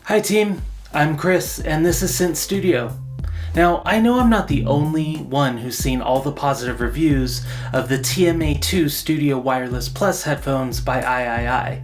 Hi team, I'm Chris and this is Synth Studio. Now, I know I'm not the only one who's seen all the positive reviews of the TMA-2 Studio Wireless Plus headphones by AIAIAI.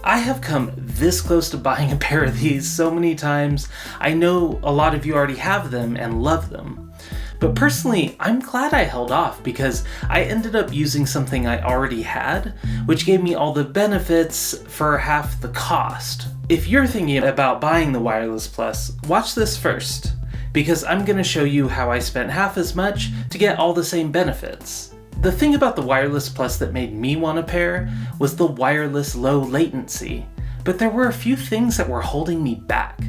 I have come this close to buying a pair of these so many times. I know a lot of you already have them and love them. But personally, I'm glad I held off because I ended up using something I already had, which gave me all the benefits for half the cost. If you're thinking about buying the Wireless Plus, watch this first, because I'm going to show you how I spent half as much to get all the same benefits. The thing about the Wireless Plus that made me want a pair was the wireless low latency, but there were a few things that were holding me back.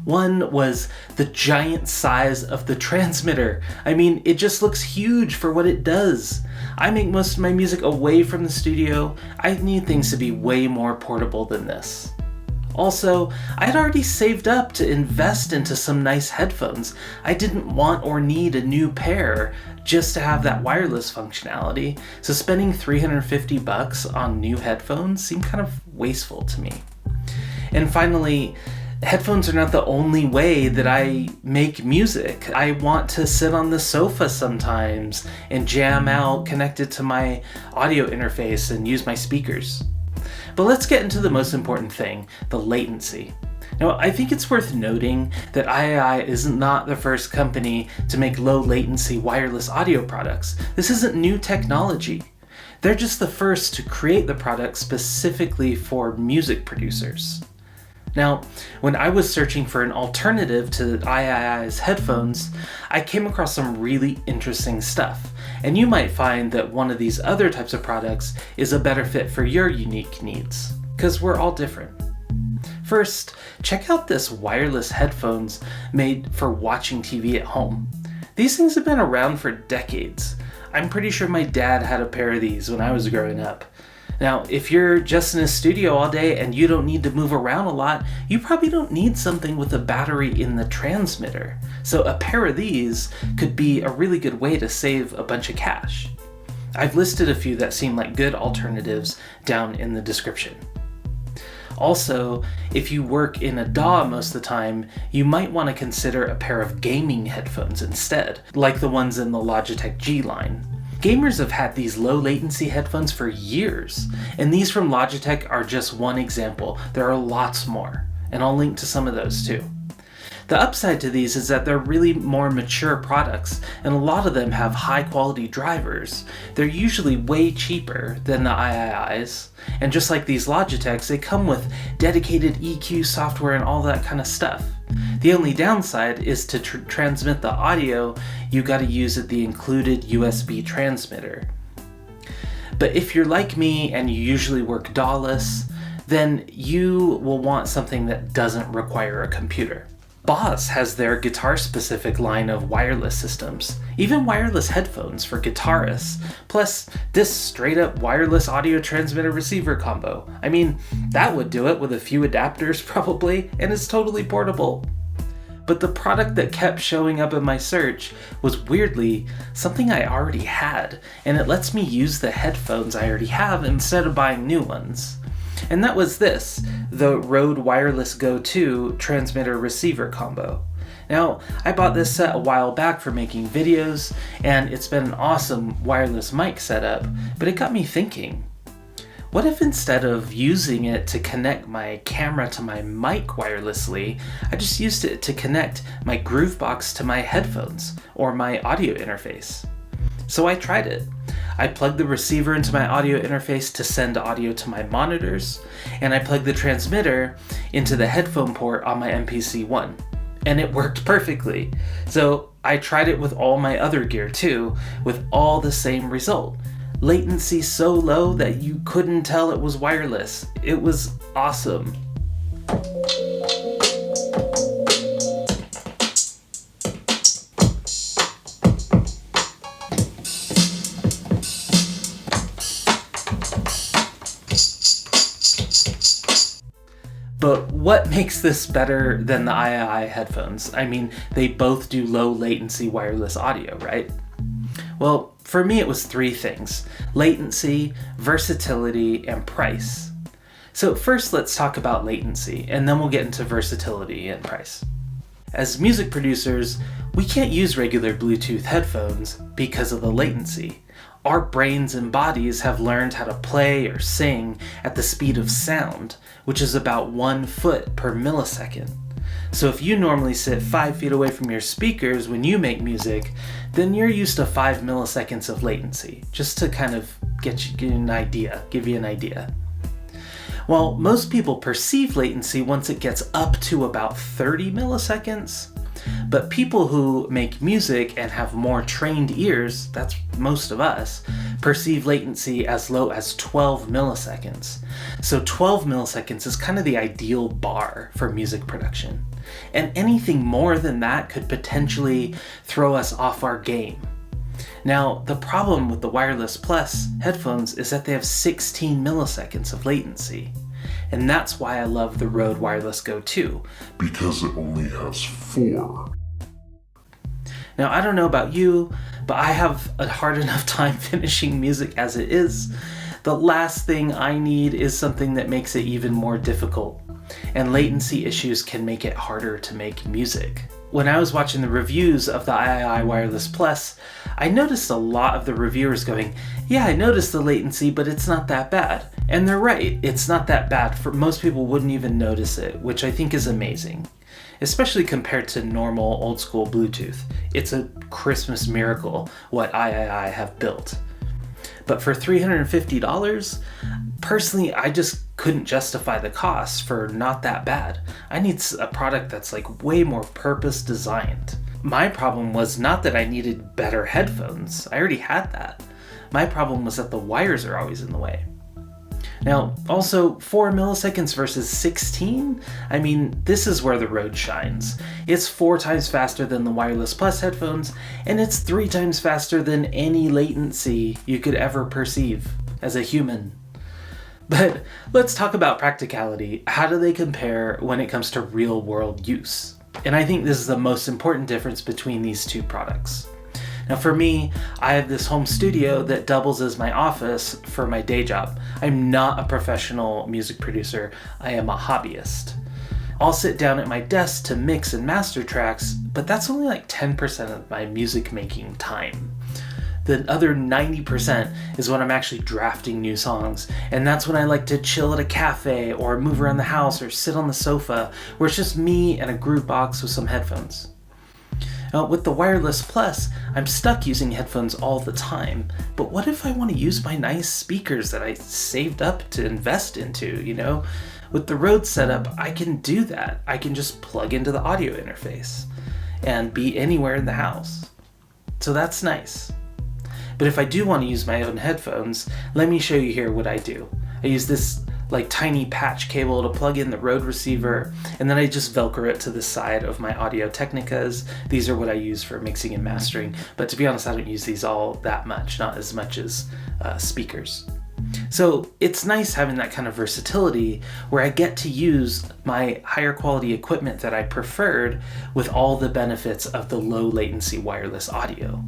One was the giant size of the transmitter. I mean, it just looks huge for what it does. I make most of my music away from the studio. I need things to be way more portable than this. Also, I had already saved up to invest into some nice headphones. I didn't want or need a new pair just to have that wireless functionality, so spending $350 on new headphones seemed kind of wasteful to me. And finally, headphones are not the only way that I make music. I want to sit on the sofa sometimes and jam out connected to my audio interface and use my speakers. But let's get into the most important thing, the latency. Now, I think it's worth noting that AIAIAI is not the first company to make low latency wireless audio products. This isn't new technology. They're just the first to create the product specifically for music producers. Now, when I was searching for an alternative to AIAIAI's headphones, I came across some really interesting stuff, and you might find that one of these other types of products is a better fit for your unique needs, because we're all different. First, check out this wireless headphones made for watching TV at home. These things have been around for decades. I'm pretty sure my dad had a pair of these when I was growing up. Now, if you're just in a studio all day and you don't need to move around a lot, you probably don't need something with a battery in the transmitter. So a pair of these could be a really good way to save a bunch of cash. I've listed a few that seem like good alternatives down in the description. Also, if you work in a DAW most of the time, you might want to consider a pair of gaming headphones instead, like the ones in the Logitech G line. Gamers have had these low latency headphones for years, and these from Logitech are just one example. There are lots more, and I'll link to some of those too. The upside to these is that they're really more mature products, and a lot of them have high quality drivers. They're usually way cheaper than the AIAIAI's, and just like these Logitechs, they come with dedicated EQ software and all that kind of stuff. The only downside is to transmit the audio, you gotta use the included USB transmitter. But if you're like me and you usually work DAW-less, then you will want something that doesn't require a computer. Boss has their guitar-specific line of wireless systems, even wireless headphones for guitarists, plus this straight-up wireless audio transmitter receiver combo. I mean, that would do it with a few adapters probably, and it's totally portable. But the product that kept showing up in my search was weirdly something I already had, and it lets me use the headphones I already have instead of buying new ones. And that was this, the Røde Wireless GO 2 transmitter receiver combo. Now, I bought this set a while back for making videos, and it's been an awesome wireless mic setup, but it got me thinking, what if instead of using it to connect my camera to my mic wirelessly, I just used it to connect my Groovebox to my headphones or my audio interface? So I tried it. I plugged the receiver into my audio interface to send audio to my monitors, and I plugged the transmitter into the headphone port on my MPC-1, and it worked perfectly. So I tried it with all my other gear too, with all the same result. Latency so low that you couldn't tell it was wireless. It was awesome. But what makes this better than the AIAIAI headphones? I mean, they both do low latency wireless audio, right? Well, for me it was three things: latency, versatility, and price. So first let's talk about latency, and then we'll get into versatility and price. As music producers, we can't use regular Bluetooth headphones because of the latency. Our brains and bodies have learned how to play or sing at the speed of sound, which is about 1 foot per millisecond. So if you normally sit 5 feet away from your speakers when you make music, then you're used to 5 milliseconds of latency, just to kind of give you an idea. Well, most people perceive latency once it gets up to about 30 milliseconds, but people who make music and have more trained ears, that's most of us, perceive latency as low as 12 milliseconds. So 12 milliseconds is kind of the ideal bar for music production. And anything more than that could potentially throw us off our game. Now, the problem with the Wireless Plus headphones is that they have 16 milliseconds of latency. And that's why I love the Røde Wireless GO 2. Because it only has 4. Now, I don't know about you, but I have a hard enough time finishing music as it is. The last thing I need is something that makes it even more difficult. And latency issues can make it harder to make music. When I was watching the reviews of the AIAIAI Wireless Plus, I noticed a lot of the reviewers going, yeah, I noticed the latency, but it's not that bad. And they're right, it's not that bad. For most people wouldn't even notice it, which I think is amazing. Especially compared to normal old school Bluetooth. It's a Christmas miracle what AIAIAI have built. But for $350, personally, I just couldn't justify the cost for not that bad. I need a product that's like way more purpose designed. My problem was not that I needed better headphones. I already had that. My problem was that the wires are always in the way. Now, also 4 milliseconds versus 16? I mean, this is where the Røde shines. It's 4 times faster than the Wireless Plus headphones, and it's 3 times faster than any latency you could ever perceive as a human. But let's talk about practicality. How do they compare when it comes to real-world use? And I think this is the most important difference between these two products. Now for me, I have this home studio that doubles as my office for my day job. I'm not a professional music producer, I am a hobbyist. I'll sit down at my desk to mix and master tracks, but that's only like 10% of my music making time. The other 90% is when I'm actually drafting new songs, and that's when I like to chill at a cafe or move around the house or sit on the sofa where it's just me and a groove box with some headphones. Now, with the Wireless Plus, I'm stuck using headphones all the time, but what if I want to use my nice speakers that I saved up to invest into, you know? With the Røde setup, I can do that. I can just plug into the audio interface and be anywhere in the house. So that's nice. But if I do want to use my own headphones, let me show you here what I do. I use this like tiny patch cable to plug in the Røde receiver, and then I just Velcro it to the side of my Audio Technicas. These are what I use for mixing and mastering, but to be honest, I don't use these all that much, not as much as speakers. So it's nice having that kind of versatility where I get to use my higher quality equipment that I preferred with all the benefits of the low latency wireless audio.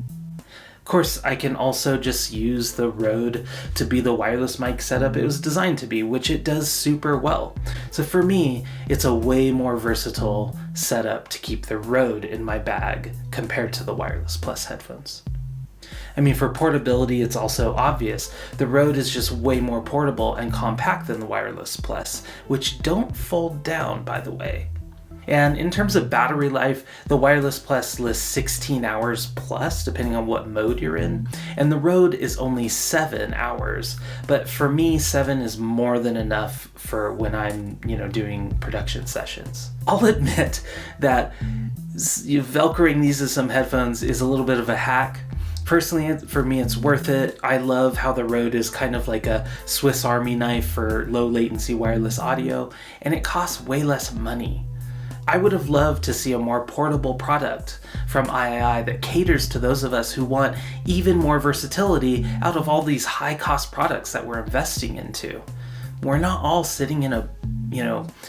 Of course, I can also just use the Røde to be the wireless mic setup it was designed to be, which it does super well. So for me, it's a way more versatile setup to keep the Røde in my bag compared to the Wireless Plus headphones. I mean, for portability, it's also obvious. The Røde is just way more portable and compact than the Wireless Plus, which don't fold down, by the way. And in terms of battery life, the Wireless Plus lists 16 hours plus, depending on what mode you're in, and the Røde is only 7 hours. But for me, 7 is more than enough for when I'm, doing production sessions. I'll admit that Velcroing these as some headphones is a little bit of a hack. Personally, for me, it's worth it. I love how the Røde is kind of like a Swiss Army knife for low latency wireless audio, and it costs way less money. I would have loved to see a more portable product from AIAIAI that caters to those of us who want even more versatility out of all these high-cost products that we're investing into. We're not all sitting in a,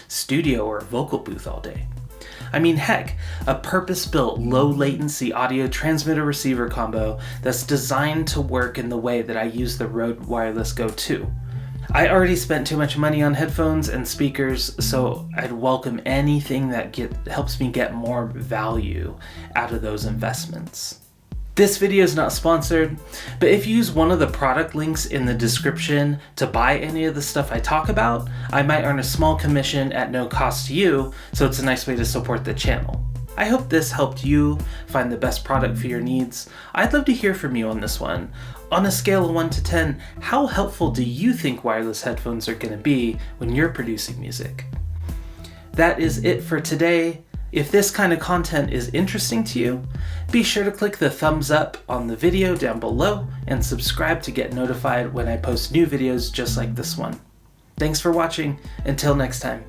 studio or vocal booth all day. I mean, heck, a purpose-built low-latency audio transmitter-receiver combo that's designed to work in the way that I use the Røde Wireless GO 2. I already spent too much money on headphones and speakers, so I'd welcome anything that helps me get more value out of those investments. This video is not sponsored, but if you use one of the product links in the description to buy any of the stuff I talk about, I might earn a small commission at no cost to you, so it's a nice way to support the channel. I hope this helped you find the best product for your needs. I'd love to hear from you on this one. On a scale of 1 to 10, how helpful do you think wireless headphones are going to be when you're producing music? That is it for today. If this kind of content is interesting to you, be sure to click the thumbs up on the video down below and subscribe to get notified when I post new videos just like this one. Thanks for watching. Until next time.